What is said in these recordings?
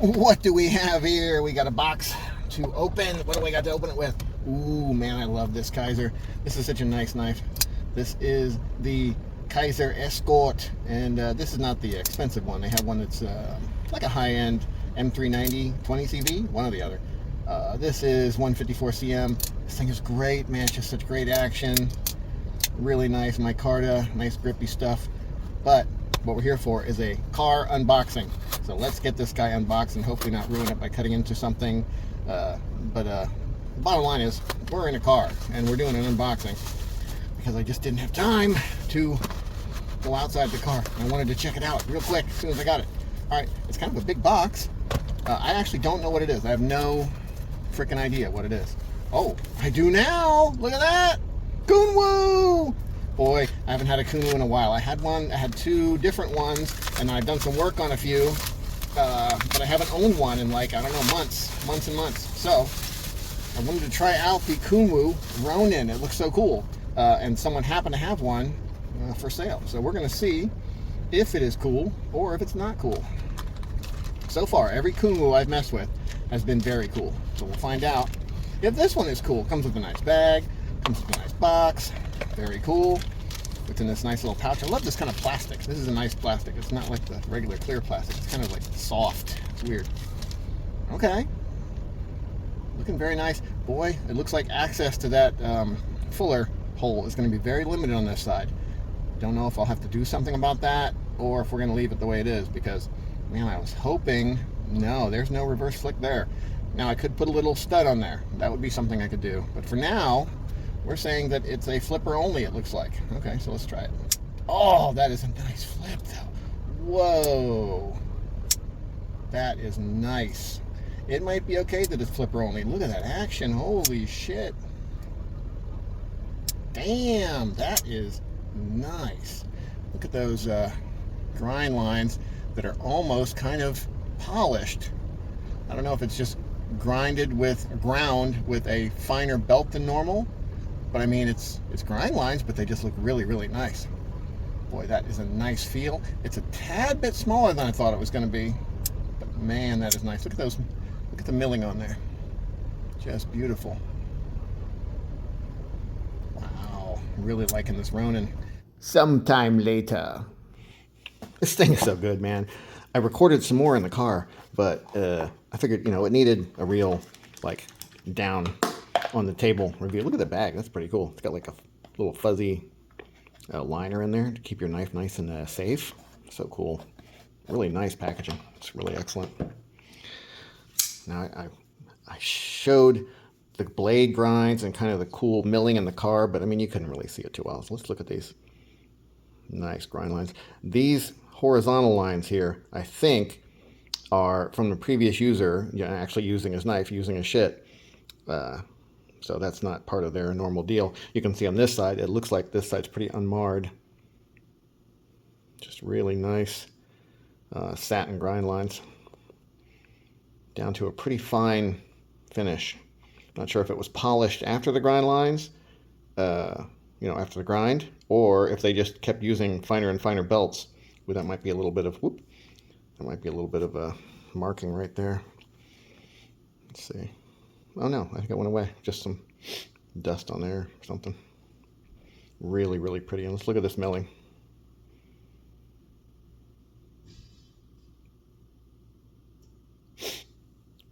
What do we have here? We got a box to open. What do we got to open it with? Ooh, man, I love this Kaiser. This is such a nice knife. This is the Kaiser Escort, and this is not the expensive one. They have one that's like a high-end M390 20CV, one or the other. This is 154 cm. This thing is great, man. It's just such great action. Really nice micarta, nice grippy stuff. But what we're here for is a car unboxing. So let's get this guy unboxed and hopefully not ruin it by cutting into something. But the bottom line is we're in a car and we're doing an unboxing because I just didn't have time to go outside the car. I wanted to check it out real quick as soon as I got it. All right, it's kind of a big box. I actually don't know what it is. I have no freaking idea what it is. Oh, I do now. Look at that. Kunwu. Boy, I haven't had a Kunwu in a while. I had two different ones, and I've done some work on a few, but I haven't owned one in like, I don't know, months and months. So I wanted to try out the Kunwu Ronin. It looks so cool. And someone happened to have one for sale. So we're going to see if it is cool or if it's not cool. So far, every Kunwu I've messed with has been very cool. So we'll find out if this one is cool. Comes with a nice bag, comes with a nice box. Very cool. It's in this nice little pouch. I love this kind of plastic. This is a nice plastic. It's not like the regular clear plastic. It's kind of like soft. It's weird. Okay. Looking very nice. Boy, it looks like access to that fuller hole is going to be very limited on this side. Don't know if I'll have to do something about that or if we're going to leave it the way it is because, man, I was hoping... No, there's no reverse flick there. Now, I could put a little stud on there. That would be something I could do. But for now... we're saying that it's a flipper only, it looks like. Okay, so let's try it. Oh, that is a nice flip, though. Whoa. That is nice. It might be okay that it's flipper only. Look at that action. Holy shit. Damn, that is nice. Look at those grind lines that are almost kind of polished. I don't know if it's just ground with a finer belt than normal. But I mean, it's grind lines, but they just look really, really nice. Boy, that is a nice feel. It's a tad bit smaller than I thought it was going to be. But man, that is nice. Look at those. Look at the milling on there. Just beautiful. Wow. Really liking this Ronin. Sometime later. This thing is so good, man. I recorded some more in the car, but I figured, it needed a real, down on the table review. Look at the bag. That's pretty cool. It's got like a little fuzzy liner in there to keep your knife nice and safe. So cool. Really nice packaging. It's really excellent. Now I showed the blade grinds and kind of the cool milling in the car, but I mean, you couldn't really see it too well. So let's look at these nice grind lines. These horizontal lines here, I think, are from the previous user, actually using his knife, using his shit. So that's not part of their normal deal. You can see on this side, it looks like this side's pretty unmarred. Just really nice satin grind lines. Down to a pretty fine finish. Not sure if it was polished after the grind lines, after the grind, or if they just kept using finer and finer belts. Well, that might be a little bit of, that might be a little bit of a marking right there. Let's see. Oh no, I think it went away. Just some dust on there or something. Really, really pretty. And let's look at this milling.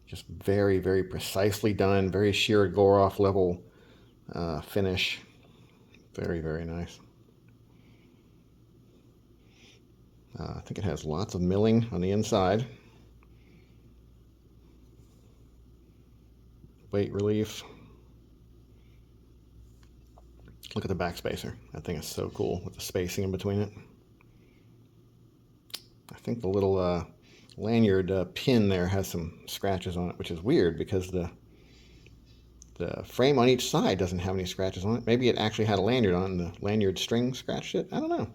Just very, very precisely done. Very sheer gore-off level finish. Very, very nice. I think it has lots of milling on the inside. Weight relief. Look at the back spacer. That thing is so cool with the spacing in between it. I think the little lanyard pin there has some scratches on it, which is weird because the frame on each side doesn't have any scratches on it. Maybe it actually had a lanyard on it and the lanyard string scratched it. I don't know.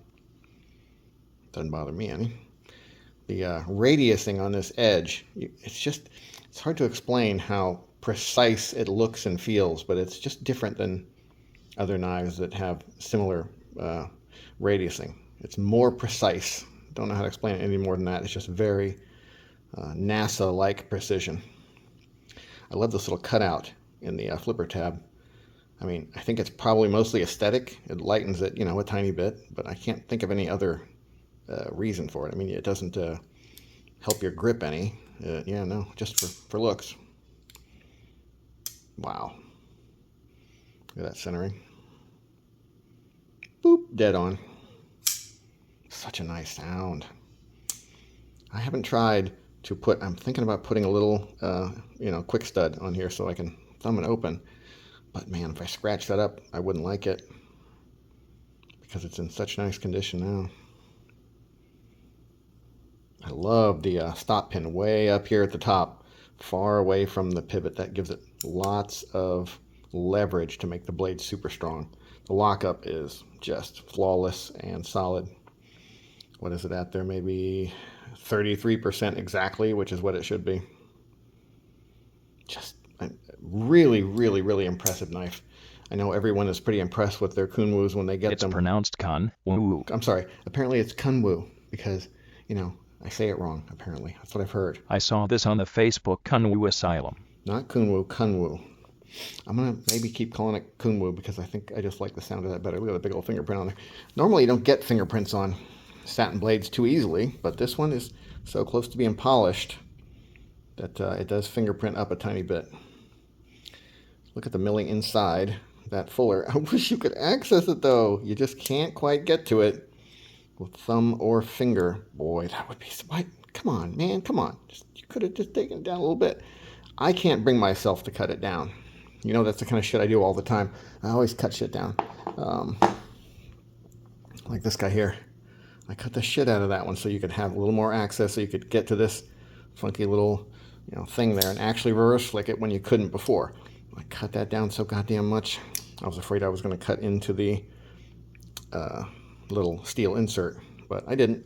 Doesn't bother me any. The radiusing on this edge, it's hard to explain how precise it looks and feels, but it's just different than other knives that have similar radiusing. It's more precise. Don't know how to explain it any more than that. It's just very NASA-like precision. I love this little cutout in the flipper tab. I mean, I think it's probably mostly aesthetic. It lightens it, a tiny bit, but I can't think of any other reason for it. I mean, it doesn't help your grip any. Yeah, no, just for looks. Wow. Look at that centering. Boop, dead on. Such a nice sound. I haven't tried to put, I'm thinking about putting a little, quick stud on here so I can thumb it open. But man, if I scratch that up, I wouldn't like it because it's in such nice condition now. I love the stop pin way up here at the top, far away from the pivot. That gives it lots of leverage to make the blade super strong. The lockup is just flawless and solid. What is it at there? Maybe 33% exactly, which is what it should be. Just a really, really, really impressive knife. I know everyone is pretty impressed with their Kunwus when they get them. It's pronounced Kunwu. I'm sorry. Apparently it's Kunwu because, I say it wrong, apparently. That's what I've heard. I saw this on the Facebook Kunwu Asylum. Not Kunwu, Kunwu. I'm going to maybe keep calling it Kunwu because I think I just like the sound of that better. Look at the big old fingerprint on there. Normally you don't get fingerprints on satin blades too easily, but this one is so close to being polished that it does fingerprint up a tiny bit. Look at the milling inside that fuller. I wish you could access it though. You just can't quite get to it with thumb or finger. Boy, that would be... Come on, man, come on. You could have just taken it down a little bit. I can't bring myself to cut it down. That's the kind of shit I do all the time. I always cut shit down. Like this guy here. I cut the shit out of that one so you could have a little more access, so you could get to this funky little thing there and actually reverse flick it when you couldn't before. I cut that down so goddamn much. I was afraid I was going to cut into the little steel insert, but I didn't.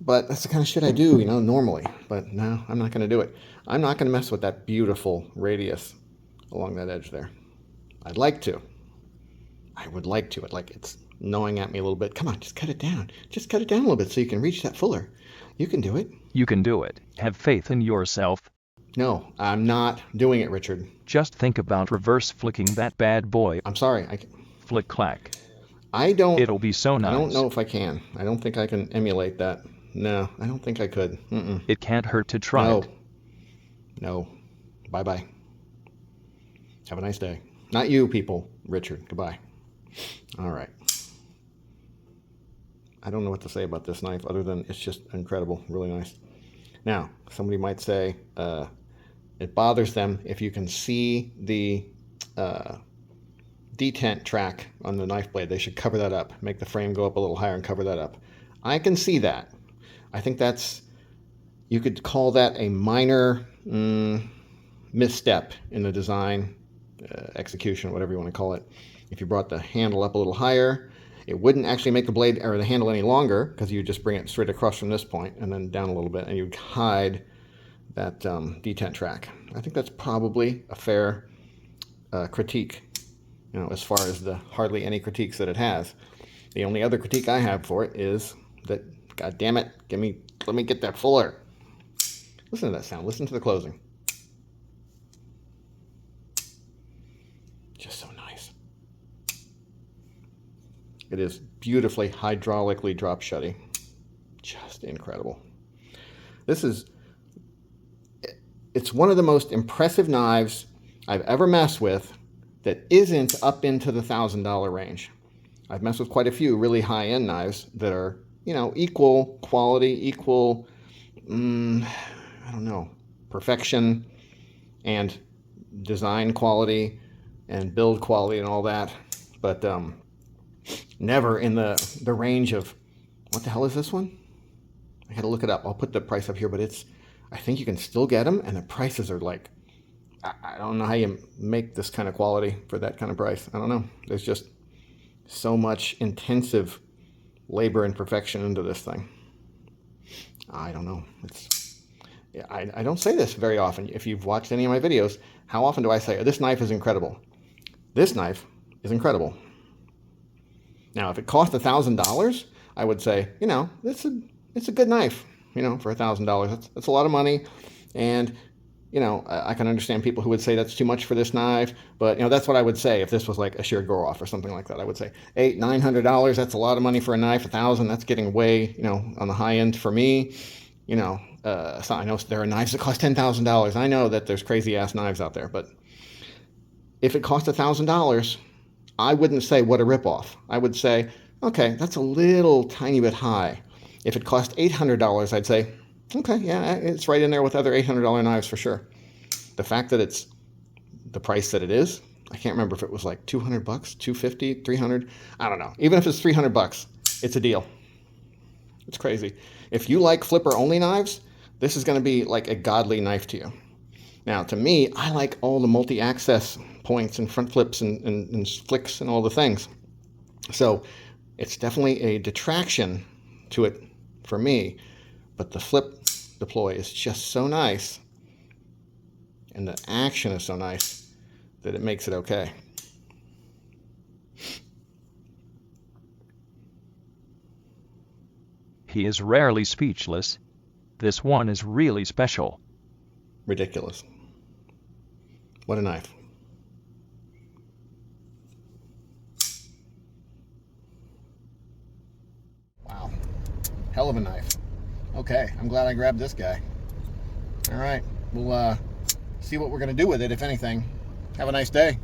But that's the kind of shit I do, normally. But no, I'm not going to do it. I'm not going to mess with that beautiful radius along that edge there. I'd like to. I would like to. It's gnawing at me a little bit. Come on, just cut it down. Just cut it down a little bit so you can reach that fuller. You can do it. You can do it. Have faith in yourself. No, I'm not doing it, Richard. Just think about reverse flicking that bad boy. I'm sorry. Flick clack. I don't... It'll be so nice. I don't know if I can. I don't think I can emulate that. No, I don't think I could. It can't hurt to try it. No. Bye-bye. Have a nice day. Not you, people. Richard. Goodbye. All right. I don't know what to say about this knife other than it's just incredible. Really nice. Now, somebody might say it bothers them if you can see the detent track on the knife blade. They should cover that up. Make the frame go up a little higher and cover that up. I can see that. I think you could call that a minor misstep in the design, execution, whatever you want to call it. If you brought the handle up a little higher, it wouldn't actually make the blade or the handle any longer because you just bring it straight across from this point and then down a little bit, and you'd hide that detent track. I think that's probably a fair critique, as far as the hardly any critiques that it has. The only other critique I have for it is that, God damn it, let me get that fuller. Listen to that sound. Listen to the closing. Just so nice. It is beautifully hydraulically drop shutty. Just incredible. It's one of the most impressive knives I've ever messed with that isn't up into the $1,000 range. I've messed with quite a few really high-end knives that are, equal quality, equal, perfection and design quality and build quality and all that. But never in the range of, what the hell is this one? I had to look it up. I'll put the price up here, but I think you can still get them, and the prices are like, I don't know how you make this kind of quality for that kind of price. I don't know. There's just so much intensive labor and perfection into this thing. I don't know. I don't say this very often. If you've watched any of my videos, how often do I say, this knife is incredible? This knife is incredible. Now, if it cost $1,000, I would say, it's a good knife. you know, for $1,000. That's a lot of money. And, you know, I can understand people who would say that's too much for this knife, but, you know, that's what I would say if this was like a sheer go-off or something like that. I would say $800-900, that's a lot of money for a knife. $1,000, that's getting way, you know, on the high end for me. You know, so I know there are knives that cost $10,000. I know that there's crazy-ass knives out there, but if it cost $1,000, I wouldn't say what a ripoff. I would say, okay, that's a little tiny bit high. If it cost $800, I'd say, okay, yeah, it's right in there with other $800 knives for sure. The fact that it's the price that it is, I can't remember if it was like $200, $250, $300. I don't know. Even if it's $300, it's a deal. It's crazy. If you like flipper only knives, this is going to be like a godly knife to you. Now, to me, I like all the multi-access points and front flips and flicks and all the things. So it's definitely a detraction to it for me, but the flip deploy is just so nice, and the action is so nice that it makes it okay. He is rarely speechless. This one is really special. Ridiculous. What a knife. Wow. Hell of a knife. Okay, I'm glad I grabbed this guy. All right, we'll see what we're going to do with it, if anything. Have a nice day.